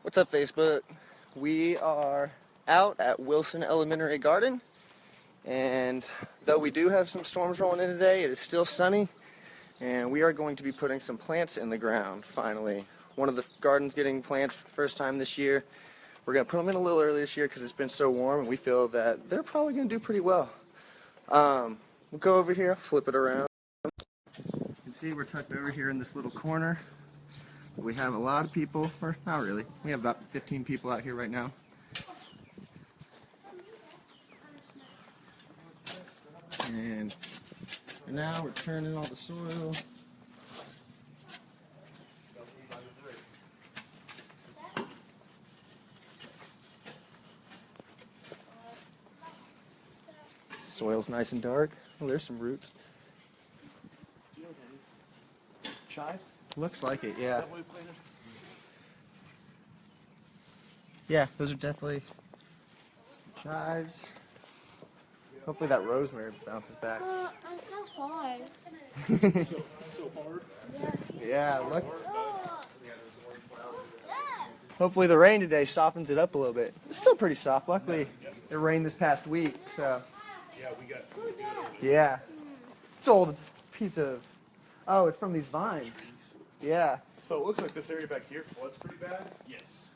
What's up, Facebook? We are out at Wilson Elementary Garden, and though we do have some storms rolling in today, it is still sunny, and we are going to be putting some plants in the ground, finally. One of the gardens getting plants for the first time this year. We're going to put them in a little early this year because it's been so warm, and we feel that they're probably going to do pretty well. We'll go over here, flip it around. You can see we're tucked over here in this little corner. We have a lot of people, or not really. We have about 15 people out here right now. And now we're turning all the soil. Soil's nice and dark. Oh, there's some roots. Do you know what that is? Chives? Looks like it, Is yeah. that what we planted? Yeah, those are definitely some chives. Hopefully that rosemary bounces back. I'm so hard. So hard? Yeah, look. Hopefully the rain today softens it up a little bit. It's still pretty soft. Luckily, it rained this past week, so. Yeah, we got. Yeah. It's an old piece of. Oh, it's from these vines. Yeah. So it looks like this area back here floods pretty bad. Yes.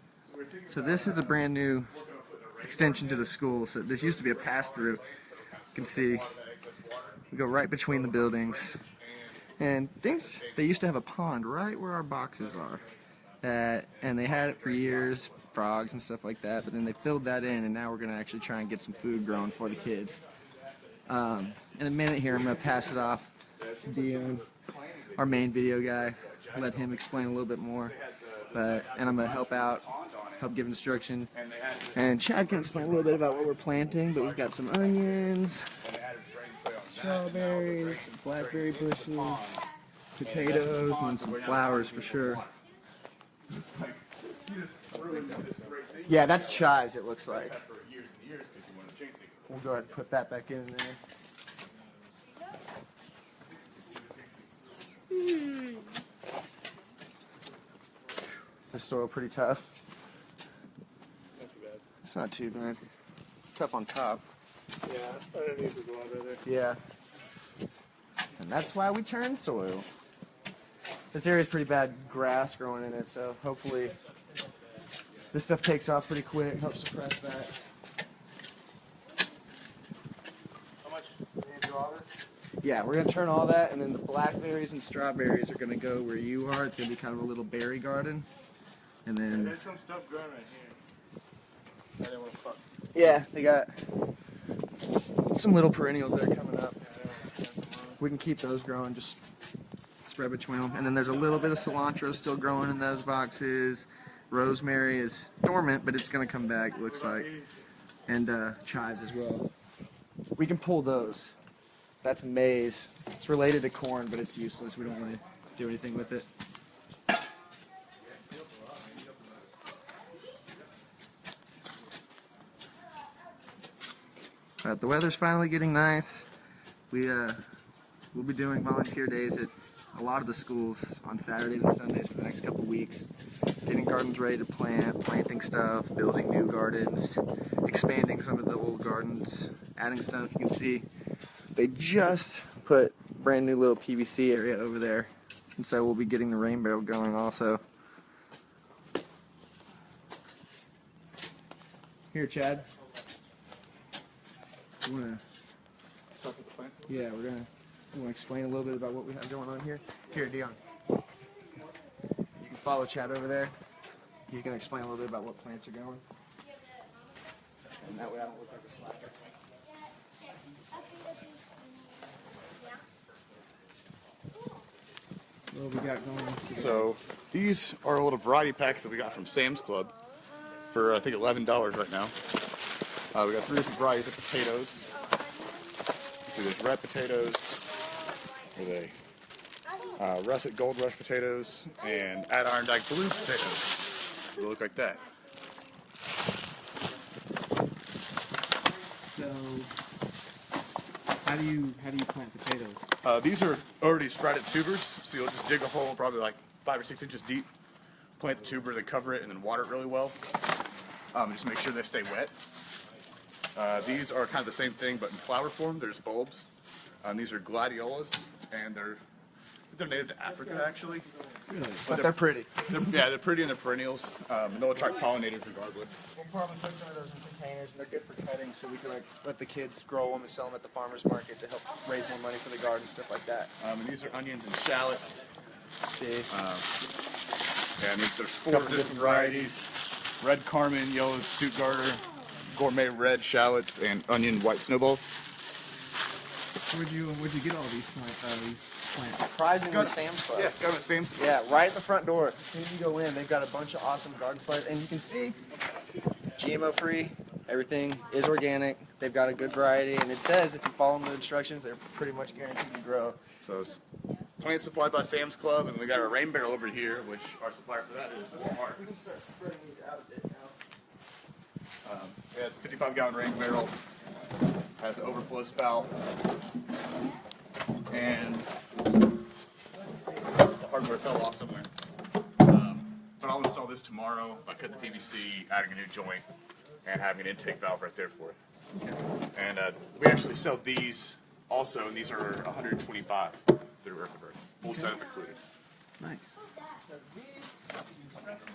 So this is a brand new extension to the school. So this used to be a pass-through. You can see we go right between the buildings. And things, they used to have a pond right where our boxes are. And they had it for years, frogs and stuff like that. But then they filled that in, and now we're going to actually try and get some food growing for the kids. In a minute here, I'm going to pass it off to Dion, our main video guy. Let him explain a little bit more. And I'm going to help out, help give instruction. And Chad can explain a little bit about what we're planting, but we've got some onions, strawberries, blackberry bushes, potatoes, and some flowers for sure. Yeah, that's chives, it looks like. We'll go ahead and put that back in there. Is this soil pretty tough? Not too bad. It's not too bad. It's tough on top. Yeah, underneath is a lot better. Yeah. And that's why we turn soil. This area's pretty bad grass growing in it, so hopefully this stuff takes off pretty quick, helps suppress that. How much? We need to do all this? Yeah, we're going to turn all that, and then the blackberries and strawberries are going to go where you are. It's going to be kind of a little berry garden. And then, There's some stuff growing right here. I didn't want to fuck. yeah, they got some little perennials that are coming up. We can keep those growing, just spread between them. And then there's a little bit of cilantro still growing in those boxes. Rosemary is dormant, but it's going to come back, it looks like. And chives as well. We can pull those. That's maize. It's related to corn, but it's useless. We don't want to do anything with it. But the weather's finally getting nice. We'll be doing volunteer days at a lot of the schools on Saturdays and Sundays for the next couple weeks. Getting gardens ready to plant, planting stuff, building new gardens, expanding some of the old gardens, adding stuff. You can see they just put brand new little PVC area over there. And so we'll be getting the rainbow going also. Here, Chad. You wanna? Talk with the plants. Yeah, we're gonna. You wanna explain a little bit about what we have going on here? Here, Dion. You can follow Chad over there. He's gonna explain a little bit about what plants are going. And that way I don't look like a slacker. What we got going? So these are little variety packs that we got from Sam's Club for I think $11 right now. We got 3 different varieties of potatoes. Let's see, there's red potatoes, or russet gold rush potatoes, and Adirondack blue potatoes. So they look like that. So, how do you plant potatoes? These are already sprouted tubers, so you'll just dig a hole probably like 5 or 6 inches deep. plant the tuber, then cover it, and then water it really well. Just make sure they stay wet. These are kind of the same thing, but in flower form. There's bulbs. These are gladiolas, and they're native to Africa, actually. Really? But they're pretty. They're pretty and they're perennials. And they'll attract pollinators regardless. We'll probably put some of those in containers, and they're good for cutting, so we can like let the kids grow them and sell them at the farmers market to help raise more money for the garden, stuff like that. And these are onions and shallots. See, And there's 4 different varieties: red carmen, yellow Stuttgarter, gourmet red shallots, and onion white snowballs. Where'd you get all these plants? surprisingly, Sam's Club. Yeah, got it, same. Yeah, right in the front door. As soon as you go in, they've got a bunch of awesome garden supplies, and you can see GMO free. Everything is organic. They've got a good variety, and it says if you follow the instructions, they're pretty much guaranteed to grow. So plants supplied by Sam's Club, and we got our rain barrel over here, which our supplier for that is Walmart. We can start spreading these out a bit now. It has a 55-gallon rain barrel, has an overflow spout, and the hardware fell off somewhere. But I'll install this tomorrow by cutting the PVC, adding a new joint, and having an intake valve right there for it. And we actually sell these also, and these are $125 through Rebirth, full setup included. Nice. So these instructions,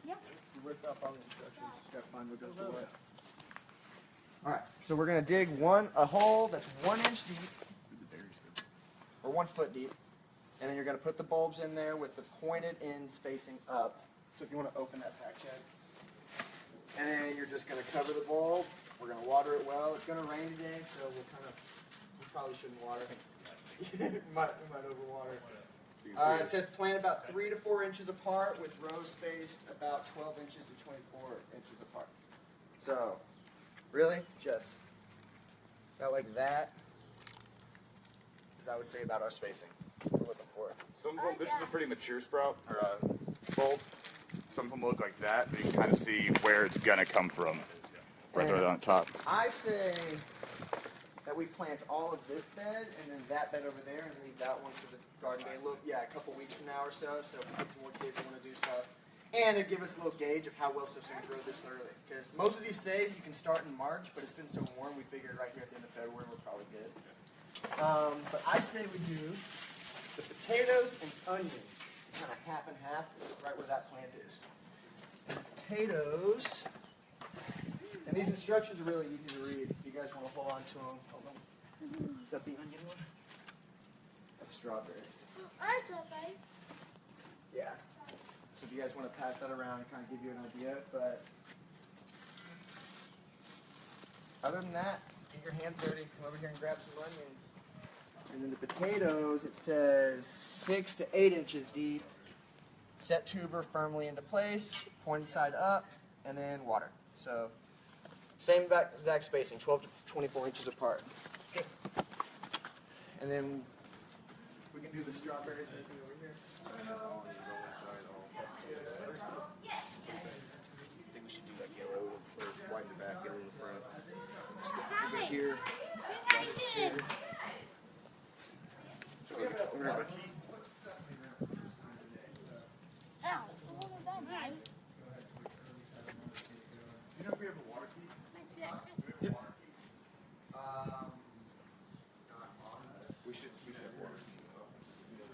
you ripped up on the instructions. Gotta find what goes to what. All right, so we're gonna dig a hole that's 1 inch deep, or 1 foot deep, and then you're gonna put the bulbs in there with the pointed ends facing up. So if you want to open that pack check, and then you're just gonna cover the bulb. We're gonna water it well. It's gonna rain today, so we probably shouldn't water. we might overwater. It says plant about 3 to 4 inches apart with rows spaced about 12 inches to 24 inches apart. So, really, just about like that is I would say about our spacing we're looking for. Some of them, this is a pretty mature sprout, or bulb. Some of them look like that, but you can kind of see where it's going to come from. Right there on top. I say that we plant all of this bed and then that bed over there and leave that one for the garden day. Look, yeah, a couple weeks from now or so if we get some more kids who want to do stuff. And it give us a little gauge of how well stuff's going to grow this early. Because most of these say you can start in March, but it's been so warm we figured right here at the end of February we're probably good. But I say we do the potatoes and onions, kind of half and half, right where that plant is. And the potatoes, and these instructions are really easy to read. If you guys want to hold on to them, hold on. Is that the onion one? That's strawberries. Yeah. So if you guys want to pass that around and kind of give you an idea, but other than that, get your hands dirty. Come over here and grab some onions. And then the potatoes, it says 6 to 8 inches deep. Set tuber firmly into place, pointed side up, and then water. So same exact spacing, 12 to 24 inches apart. Okay. And then we can do the strawberries and everything over here. I think we should do like yellow or white in the back, yellow in the front. Just a bit here. Here. So we're gonna have a key. You know if we have a water key? We should have water.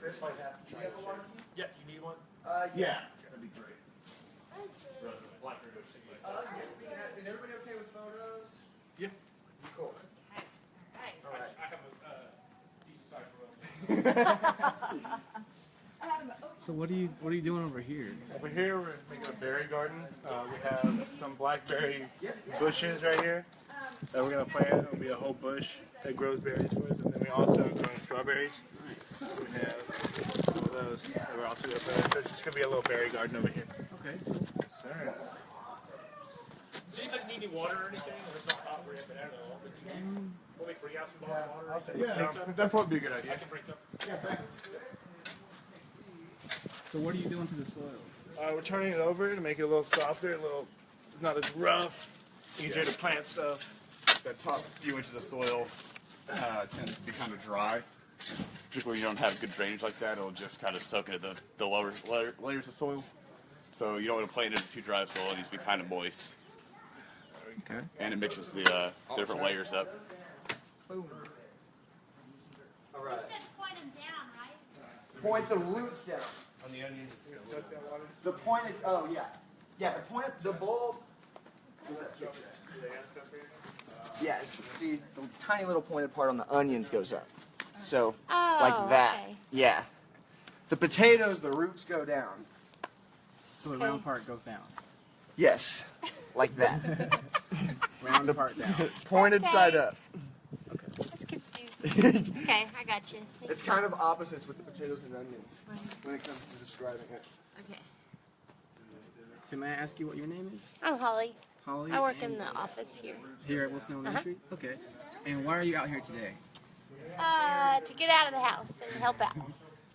Chris might have to try. Do you have a water key? Yeah, you need one? Yeah, that'd be great. Is everybody okay with photos? Yeah. Cool. All right. I have a decent size room. So what are you doing over here? Over here, we're making a berry garden. We have some blackberry bushes right here that we're going to plant. It'll be a whole bush that grows berries for us. And then we also are growing strawberries. Nice. We have some of those that we're also going to plant. So it's just going to be a little berry garden over here. Okay. Sure. Does anybody need any water or anything? Or it's not hot for you, but I don't know. But you can, will we bring out some bottled water? I'll take Yeah, some. that'd probably be a good I idea. can bring some. So what are you doing to the soil? We're turning it over to make it a little softer, it's not as rough, easier to plant stuff. That top few inches of soil tends to be kind of dry. Particularly when you don't have good drainage like that, it'll just kind of soak into the lower layers of soil. So you don't want to plant it in too dry of soil. It needs to be kind of moist. Okay. And it mixes the different layers up. Boom. All right. Point them down, right? Point the roots down. On the onions, The pointed. Oh yeah. Yeah. The point. The bulb. Yes. See, the tiny little pointed part on the onions goes up. So Oh, like that. okay. Yeah. The potatoes, the roots go down. So the round part goes down. Yes. Like that. Round part down. Pointed Okay. side up. That's confusing. Okay, I got you. It's kind of opposites with the potatoes and onions when it comes to describing it. Okay. So may I ask you what your name is? I'm Holly. Holly? I work and in the office here. Here at Wilson Elementary? Okay. And why are you out here today? To get out of the house and help out.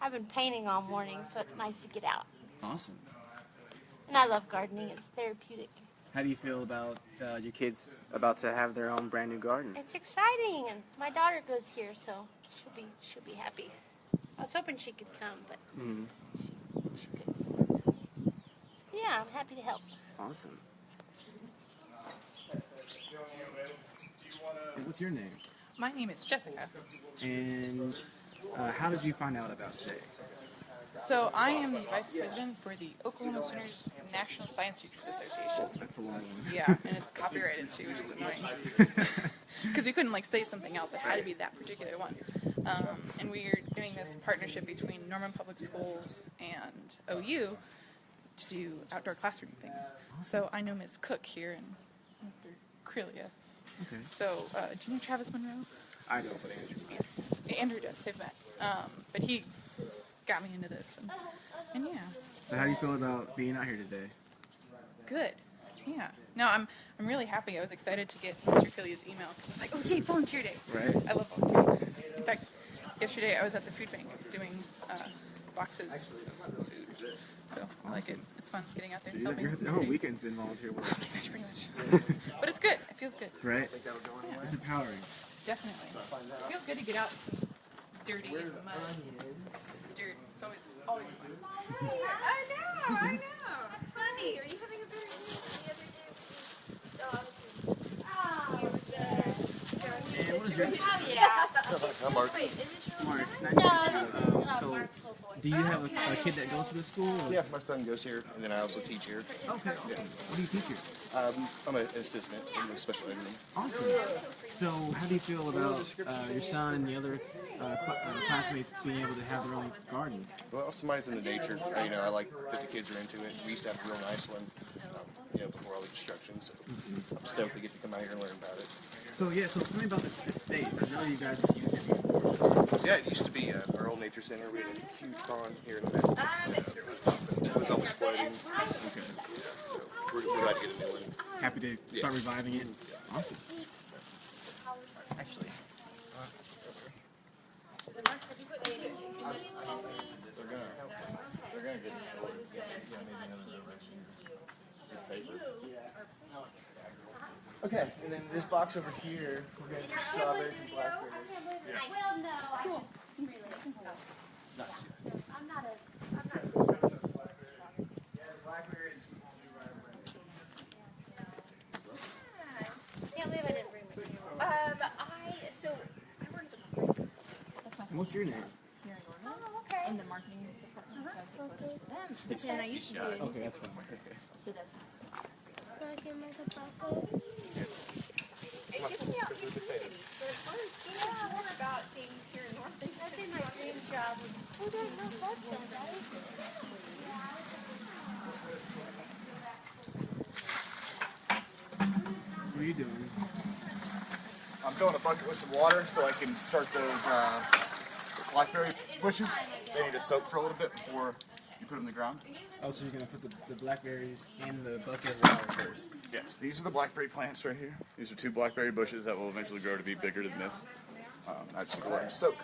I've been painting all morning, so it's nice to get out. Awesome. And I love gardening. It's therapeutic. How do you feel about your kids about to have their own brand new garden? It's exciting, and my daughter goes here, so she'll be happy. I was hoping she could come, but she couldn't. Yeah, I'm happy to help. Awesome. And what's your name? My name is Jessica. And how did you find out about today? So I am the vice president for the Oklahoma Sooners National Science Teachers Association. That's a long one. Yeah, and it's copyrighted too, which is annoying. Because we couldn't say something else. It had to be that particular one. And we are doing this partnership between Norman Public Schools and OU to do outdoor classroom things. So I know Ms. Cook here and Mr. Crelia. Okay. So do you know Travis Monroe? I don't, but Andrew. Andrew does. They've met. But he got me into this, and yeah, So how do you feel about being out here today? good. Yeah. No, I'm really happy. I was excited to get Mr. Philly's email because I was like, oh yay, volunteer day. Right. I love volunteering. In fact, yesterday I was at the food bank doing boxes of food. So I like it. It's fun getting out there and helping. Your whole weekend's been volunteer work. Pretty much. But it's good. It feels good. Right? It's empowering. Definitely. It feels good to get out dirty and mud. Dirt. So it's always fun. I know. That's funny. Are you having a better day than the other day? Oh, And what is your name? oh yeah. I'm Mark. Wait, is this your Mark. little Nice guy? to No, meet this you. is So, Mark's little boy. do you have a kid that goes to the school? Or? Yeah, my son goes here, and then I also teach here. Okay, awesome. What do you teach here? I'm an assistant in the special ed room. Awesome. So, how do you feel about your son and the other classmates being able to have their own garden? Well, somebody's into nature. I like that the kids are into it. We used to have a real nice one, before all the destruction. So I'm stoked to get to come out here and learn about it. So tell me about this space. I know you guys have used it before. Yeah, it used to be our old nature center. We had a huge pond here in the back. It was always flooding. Okay. We're glad to get a new one. Happy to start reviving it. Awesome. Actually. They're gonna get Okay, and then this box over here, we're going to do strawberries and blackberries. Well, no, I Cool. Nice. I'm not a. Can't believe I didn't bring my camera. I work at the And what's your name? Oh, okay. in the marketing department, so I take photos for them. But then I used to do it, Okay, that's fine. so that's when I stopped. Can I get my tobacco? It gives me opportunity. There's more about things here in North. That'd be my dream job. Oh, there's no bugs on right? What are you doing? I'm filling a bucket with some water so I can start those blackberry bushes. They need to soak for a little bit before you put them in the ground. Oh, so you're gonna put the blackberries in the bucket of water first. Yes, these are the blackberry plants right here. These are 2 blackberry bushes that will eventually grow to be bigger than this. I just let them soak.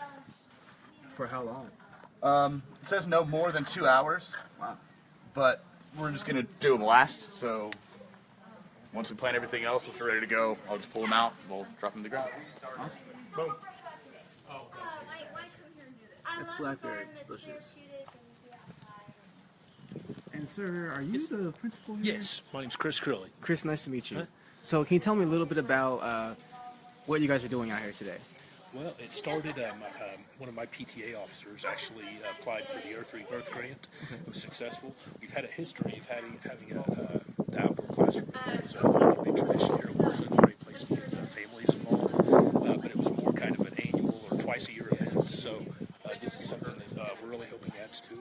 For how long? It says no more than 2 hours. Wow. But we're just gonna do them last. So once we plant everything else, if we're ready to go, I'll just pull them out. We'll drop them in the ground. Awesome. Boom. That's blackberry bushes. And sir, are you the principal here? Yes, my name's Chris Curley. Chris, nice to meet you. Huh? So can you tell me a little bit about what you guys are doing out here today? Well, it started, one of my PTA officers actually applied for the Rebirth grant. It was successful. We've had a history of having the outdoor classroom. It was a really big tradition here at Wilson, a great place to get families involved. But it was more kind of an annual or twice-a-year event. So this is something that we're really hoping adds to it.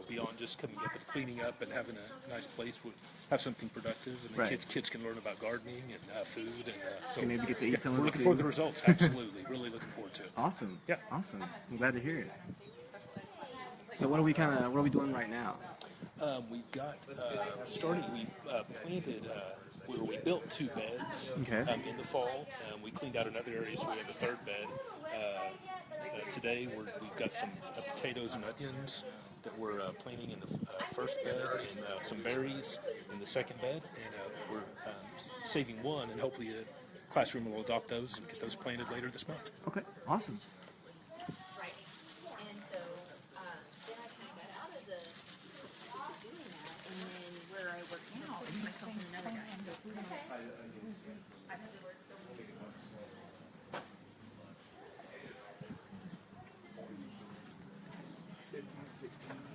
Beyond just coming up and cleaning up and having a nice place, we have something productive, and Right. kids can learn about gardening and food, and so And maybe get to eat some of we're it looking forward too. to the results. Absolutely, really looking forward to it. Awesome. Yeah. Awesome. I'm glad to hear it. So what are we doing right now? We've got started. We planted. We built 2 beds Okay. in the fall. We cleaned out another area, so we have a 3rd bed. Today we've got some potatoes and onions that we're planting in the 1st bed, and some berries in the 2nd bed, and we're saving one, and hopefully the classroom will adopt those and get those planted later this month. Okay. Awesome. Right. And so then I kind of got out of the practice of doing that, and then where I work now is myself and another guy. So if we don't, I have to work so many. 15, 16,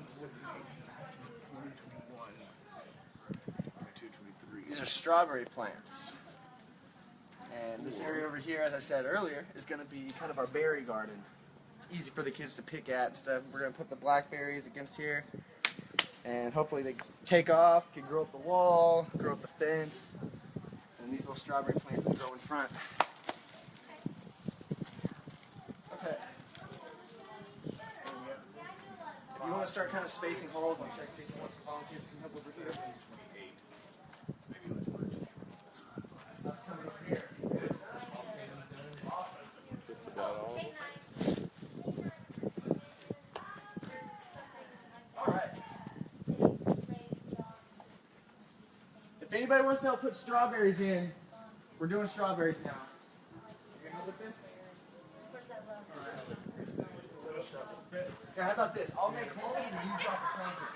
17, 18, 20, 21, 22, 23. These are strawberry plants. And this area over here, as I said earlier, is going to be kind of our berry garden. It's easy for the kids to pick at and stuff. We're going to put the blackberries against here. And hopefully they take off, can grow up the wall, grow up the fence. And these little strawberry plants will grow in front. Okay. If you want to start kind of spacing holes, I'll check see if volunteers can help over here. Come over here. All right. If anybody wants to help put strawberries in, we're doing strawberries now. You gonna help with this? Yeah, how about this? I'll make holes and you drop the planter.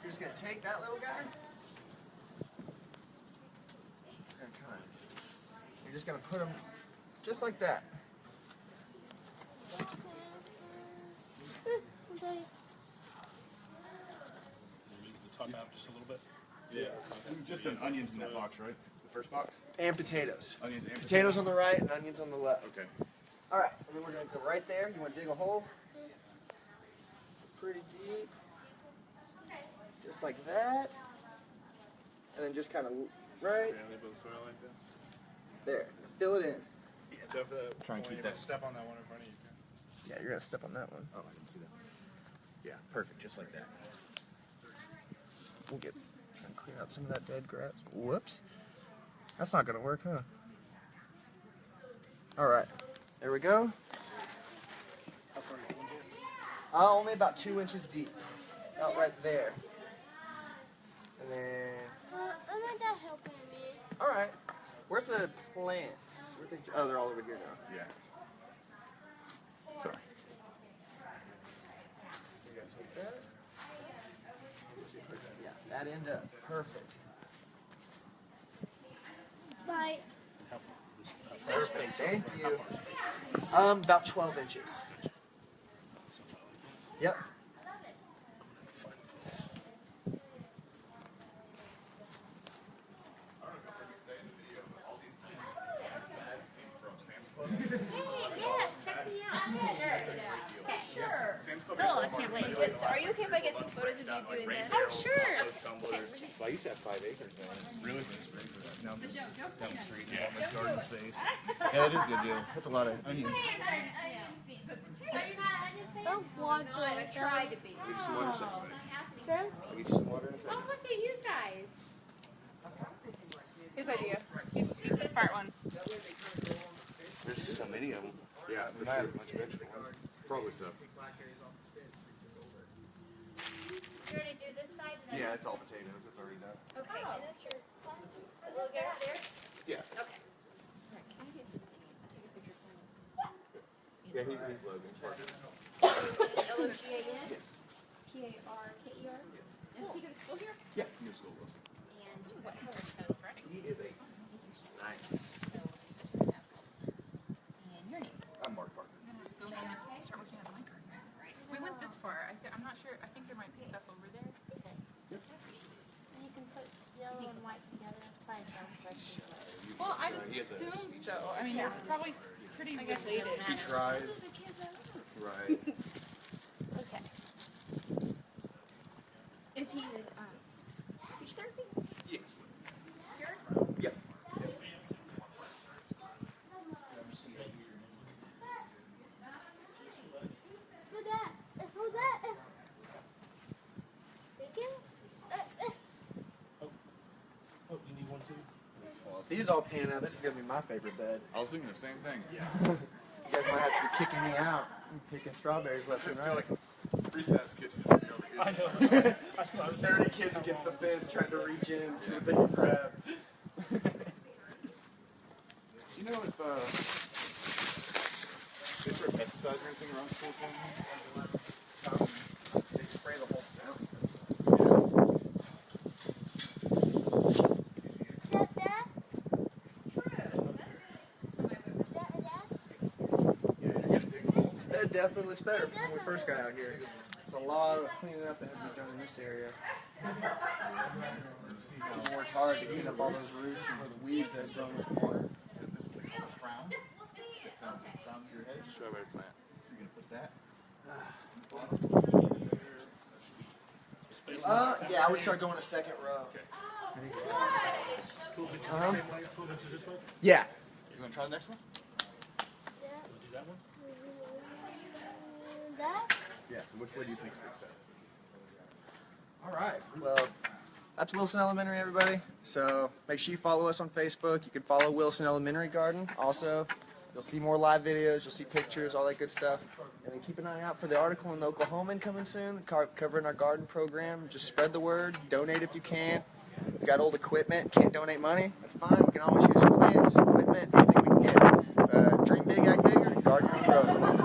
You're just gonna take that little guy. You're just gonna put him just like that. Leave the top out just a little bit. Yeah. Just an onions in that box, right? The first box? And potatoes. Onions and Potatoes on the right and onions on the left. Okay. All right, and then we're gonna go right there. You want to dig a hole? Pretty deep. Just like that. And then just kind of right there. Fill it in. Try and keep that. Step on that one in front of you. Yeah, you're gonna step on that one. Oh, I didn't see that. Yeah, perfect, just like that. We'll try and clear out some of that dead grass. Whoops. That's not gonna work, huh? All right, there we go. Only about 2 inches deep. Out right there. And then. I'm not that helping me. All right. Where's the plants? Where'd they, oh, they're all over here now. Yeah. Sorry. You gotta take that. Yeah, that end up. Perfect. Bye. Perfect. Thank you. About 12 inches. Yep. Yes, check me out. Sure. Oh, I can't wait. Are you okay if I get some photos of you doing this? Oh, sure. Well, I used to have 5 acres down there. Really? Now I'm just down the street and all my garden space. Yeah, that is a good deal. That's a lot of onions. Don't water I tried to be. I'll get you some water in a second. Sure. I'll get you some water in a Oh, second. look at you guys. His idea. He's the smart one. There's just so many of them. Yeah, but I have a bunch of extra ones. Probably so. You ready to do this side? Yeah, it's all potatoes. It's already done. Okay, and that's your son? A little guy up there? Yeah. Okay. Can I get this thing? Yeah, he's Logan. Logan? Parker? Does he go to school here? Yeah, new school. And what color is his running? He is a nice. And your name? I'm Mark Parker. Go start working on my garden. We went this far. I'm not sure. I think there might be stuff over there. Okay. And you can put yellow and white together. Fine, sounds special. Well, I assume so. I mean, they're probably pretty related. He tries. Right. Okay. Is he speech therapy? Yes. Here? Yep. Who's that? Who's that? Bacon? Oh, you need one too? These all pan out. This is gonna be my favorite bed. I was thinking the same thing. You guys might have to be kicking me out. I'm picking strawberries left and I feel right. like recess kitchen. Is I know. That's what I was 30 kids against the fence trying to reach in and see what they can grab. Do you know if they spray pesticides or anything around school? They spray the whole town. Dad? This bed definitely looks better from when we first got out here. There's a lot of cleaning up that had to be done in this area. We worked hard to clean up all those roots and the weeds that had grown with water. So this will be called a crown. It comes in the crown of your head. Strawberry plant. You're gonna put that. Yeah, I would start going to second row. Yeah. You gonna try the next one? do that one? That? Yeah. So which way do you think sticks out? All right. Well, that's Wilson Elementary, everybody. So make sure you follow us on Facebook. You can follow Wilson Elementary Garden. Also, you'll see more live videos. You'll see pictures, all that good stuff. And then keep an eye out for the article in the Oklahoman coming soon, covering our garden program. Just spread the word. Donate if you can. If you got old equipment, can't donate money, that's fine. We can always use plants, equipment, anything we can get. Dream big, act bigger. Garden and growth.